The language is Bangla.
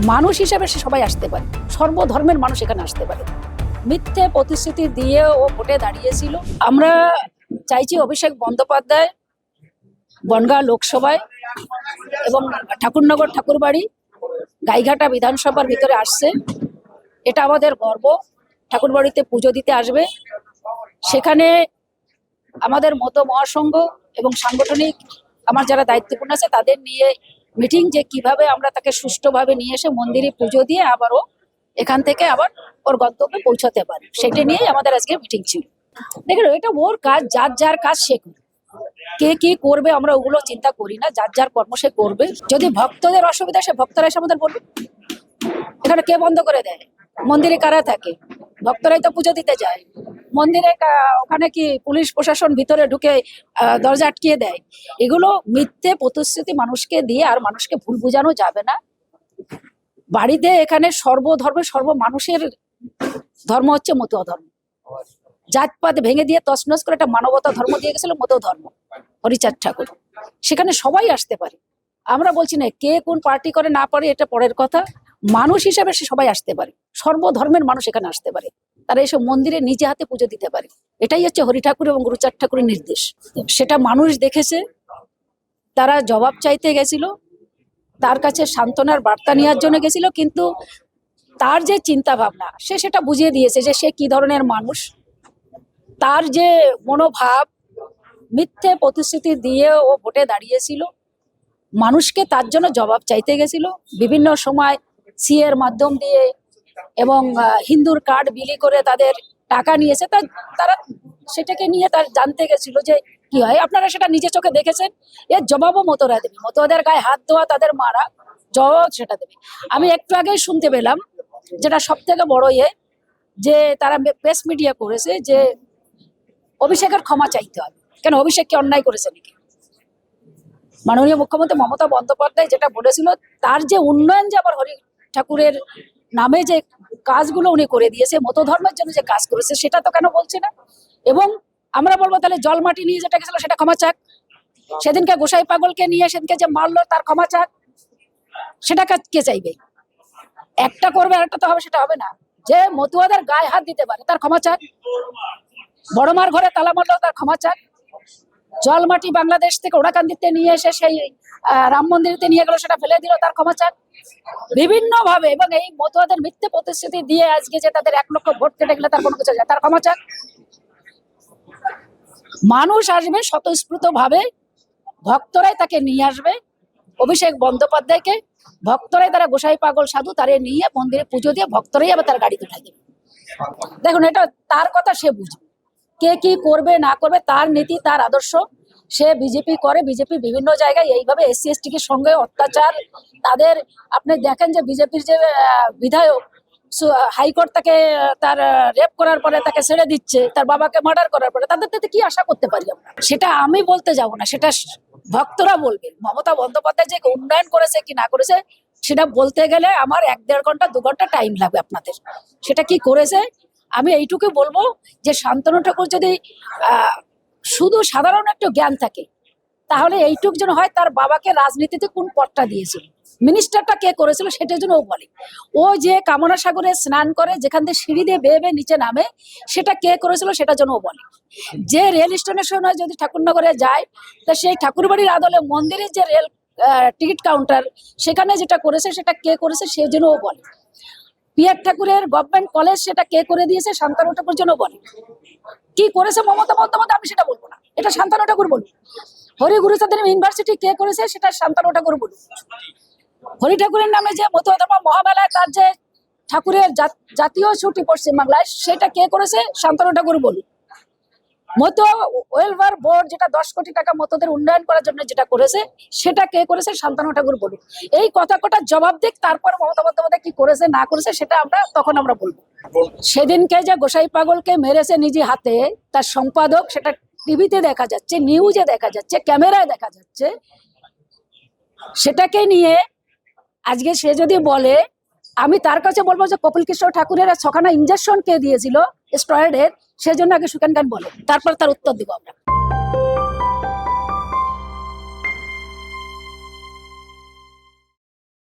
মানুষ হিসেবে সে সবাই আসতে পারে, সর্বধর্মের মানুষ এখানে আসতে পারে। মিথ্যে প্রতিশ্রুতি দিয়ে ও ভোটে দাঁড়িয়েছিল। আমরা চাইছি অভিষেক বন্দ্যোপাধ্যায় বনগাঁ লোকসভায় এবং ঠাকুরনগর ঠাকুরবাড়ি গাইঘাটা বিধানসভার ভিতরে আসছে, এটা আমাদের গর্ব। ঠাকুরবাড়িতে পুজো দিতে আসবে, সেখানে আমাদের মতো মহাসংঘ এবং সাংগঠনিক আমার যারা দায়িত্বপূর্ণ আছে তাদের নিয়ে মিটিং, যে কিভাবে আমরা তাকে সুষ্ঠুভাবে নিয়ে এসে মন্দিরে পুজো দিয়ে আবারও এখান থেকে আবার ওর গন্তব্যে পৌঁছাতে পারে, সেটা নিয়েই আমাদের আজকে মিটিং ছিল। দেখুন, এটা ওর কাজ, যার যার কাজ সে করে। কে কি করবে আমরা ওগুলো চিন্তা করি না, যার যার কর্ম সে করবে। যদি ভক্তদের অসুবিধা, সে ভক্তরা এসে আমাদের বলবে। এখানে কে বন্ধ করে দেয়? মন্দিরে কারা থাকে? ভক্তরাই তো পুজো দিতে যায় মন্দিরে। ওখানে কি পুলিশ প্রশাসন ভিতরে ঢুকে দরজা আটকিয়ে দেয়? এগুলো মিথ্যে প্রতিশ্রুতি মানুষকে দিয়ে আর মানুষকে ভুল বোঝানো যাবে না। বাড়িতে এখানে সর্বধর্মের সর্বমানুষের ধর্ম হচ্ছে মতুয়া ধর্ম। জাতপাত ভেঙে দিয়ে তছনছ করে একটা মানবতা ধর্ম দিয়ে গেছিল মতুয়া ধর্ম, হরিচাঁদ ঠাকুর। সেখানে সবাই আসতে পারে। আমরা বলছি না কে কোন পার্টি করে না পারে, এটা পরের কথা। মানুষ হিসেবে সে সবাই আসতে পারে, সর্বধর্মের মানুষ এখানে আসতে পারে। তারা এসব মন্দিরে নিজে হাতে পুজো দিতে পারে। এটাই হচ্ছে হরি ঠাকুর এবং গুরুচাঁদ ঠাকুরের নির্দেশ। সেটা মানুষ দেখেছে, তারা জবাব চাইতে গেছিল, তার কাছে সান্ত্বনার বার্তা নেওয়ার জন্য গেছিল। কিন্তু তার যে চিন্তা ভাবনা, সে সেটা বুঝিয়ে দিয়েছে যে সে কি ধরনের মানুষ। তার যে মনোভাব, মিথ্যে প্রতিশ্রুতি দিয়ে ও ভোটে দাঁড়িয়েছিল, মানুষকে তার জন্য জবাব চাইতে গেছিল। বিভিন্ন সময় সিএর মাধ্যম দিয়ে এবং হিন্দুর কার্ড বিলি করে তাদের টাকা নিয়েছে। তারা সেটাকে নিয়ে তার জানতে গেছিল যে কি হয়। আপনারা সেটা নিজে চোখে দেখেছেন। এর জবাবও মতোরা দেবে, মতোদের গায়ে হাত দেওয়া, তাদের মারা, জবাব সেটা দেবে। আমি একটু আগেই শুনতে পেলাম, যেটা সব থেকে বড় যে তারা প্রেস মিডিয়া করেছে যে অভিষেকের ক্ষমা চাইতে হবে। কেন? অভিষেক কি অন্যায় করেছে নাকি? মাননীয় মুখ্যমন্ত্রী মমতা বন্দ্যোপাধ্যায় যেটা বলেছিল, তার যে উন্নয়ন, যে আবার হরি ঠাকুরের নামে যে কাজগুলো উনি করে দিয়েছে, মতো ধর্মের জন্য যে কাজ করেছে, সেটা তো কেন বলছে না? এবং আমরা বলবো তাহলে জল মাটি নিয়ে যেটা গেছিল সেটা ক্ষমা চাক। সেদিনকে গোসাই পাগলকে নিয়ে সেদিনকে যে মারলো তার ক্ষমা চাক। সেটা কে চাইবে? একটা করবে আর একটা তো হবে, সেটা হবে না। যে মতুয়াদের গায়ে হাত দিতে পারে তার ক্ষমা চাক। বড় মার ঘরে তালা মারলো তার ক্ষমা চাক। জল মাটি বাংলাদেশ থেকে ওড়াকান্দিতে নিয়ে এসে সেই রাম মন্দিরতে নিয়ে গেল, সেটা ফেলে দিল, তার ক্ষমা চাক। বিভিন্ন ভাবে এবং এই মতুয়াদের মিথ্যে প্রতিশ্রুতি দিয়ে আজকে যে তাদের 1 লক্ষ ভোট কেটে গেলে তার কোনো কিছু যায়, তার ক্ষমা চাক। মানুষ আসবে স্বতঃস্ফূর্ত ভাবে, ভক্তরাই তাকে নিয়ে আসবে। অভিষেক বন্দ্যোপাধ্যায়কে ভক্তরাই, তারা গোসাই পাগল সাধু, তারে নিয়ে মন্দিরে পুজো দিয়ে ভক্তরাই আবার তার গাড়িতে উঠাই দেবে। দেখুন, এটা তার কথা, সে বুঝবে। কে কি করবে না করবে, তার নীতি, তার আদর্শ। সে বিজেপি করে, বিজেপি বিভিন্ন জায়গায় এইভাবে SC ST কে সঙ্গে অত্যাচার তাদের। আপনি দেখেন যে বিজেপির যে বিধায়ক, হাইকোর্ট তাকে তার রেপ করার পরে তাকে ছেড়ে দিচ্ছে, তার বাবাকে মার্ডার করার পরে। তাদের থেকে কি আশা করতে পারি আমরা? সেটা আমি বলতে যাব না, সেটা ভক্তরা বলবে। মমতা বন্দ্যোপাধ্যায় যে উন্নয়ন করেছে কি না করেছে, সেটা বলতে গেলে আমার 1-1.5 ঘন্টা 2 ঘন্টা টাইম লাগবে আপনাদের। সেটা কি করেছে আমি এইটুকু বলবো, যে শান্তনু ঠাকুর যদি শুধু সাধারণ একটু জ্ঞান থাকে, তাহলে এইটুক যেন হয় তার বাবাকে রাজনীতিতে কোন পদটা দিয়েছিল, মিনিস্টারটা কে করেছিল, সেটার জন্য ও বলে। ও যে কামনা সাগরে স্নান করে, যেখান থেকে সিঁড়ি দিয়ে বেয়ে বেয়ে নিচে নামে, সেটা কে করেছিল সেটার জন্য ও বলে। যে রেল স্টেশনে যদি ঠাকুরনগরে যায়, তা সেই ঠাকুরবাড়ির আদলে মন্দিরের যে রেল টিকিট কাউন্টার, সেখানে যেটা করেছে সেটা কে করেছে সেই জন্য ও বলে। পিয়ার ঠাকুরের গভর্নমেন্ট কলেজ, সেটা কে করে দিয়েছে, শান্তনু ঠাকুর জন্য বলে। কি করেছে মমতা বন্দ্যোপাধ্যায়, আমি সেটা বলবো না, এটা শান্তনু ঠাকুর বলবো। হরি গুরুচাঁদ ইউনিভার্সিটি কে করেছে, সেটা শান্তনু ঠাকুর বলবো। হরি ঠাকুরের নামে যে মতুয়া ধর্ম মহামেলায় তার যে ঠাকুরের জাতীয় ছুটি পশ্চিমবাংলায়, সেটা কে করেছে, শান্তনু ঠাকুর বলুন। মতুয়া ওয়েলফেয়ার বোর্ড, যেটা 10 কোটি টাকা মতুয়াদের উন্নয়ন করার জন্য যেটা করেছে, সেটা কে করেছে, শান্তনু ঠাকুর বলুন। এই কথা কটার জবাব দিক, তারপর মমতা বন্দ্যোপাধ্যায় কি করেছে না করেছে সেটা তখন আমরা বলবো। সেদিনকে যে গোসাই পাগলকে মেরেছে নিজে হাতে, তার সম্পাদক, সেটা টিভিতে দেখা যাচ্ছে, নিউজে দেখা যাচ্ছে, ক্যামেরায় দেখা যাচ্ছে। সেটাকে নিয়ে আজকে সে যদি বলে, আমি তার কাছে বলবো যে কপিল কৃষ্ণ ঠাকুরের 6খানা ইঞ্জেকশন কে দিয়েছিল স্টেরয়েডের, সেজন্য আগে সুকেন গান বলে, তারপর তার উত্তর দিব আমরা।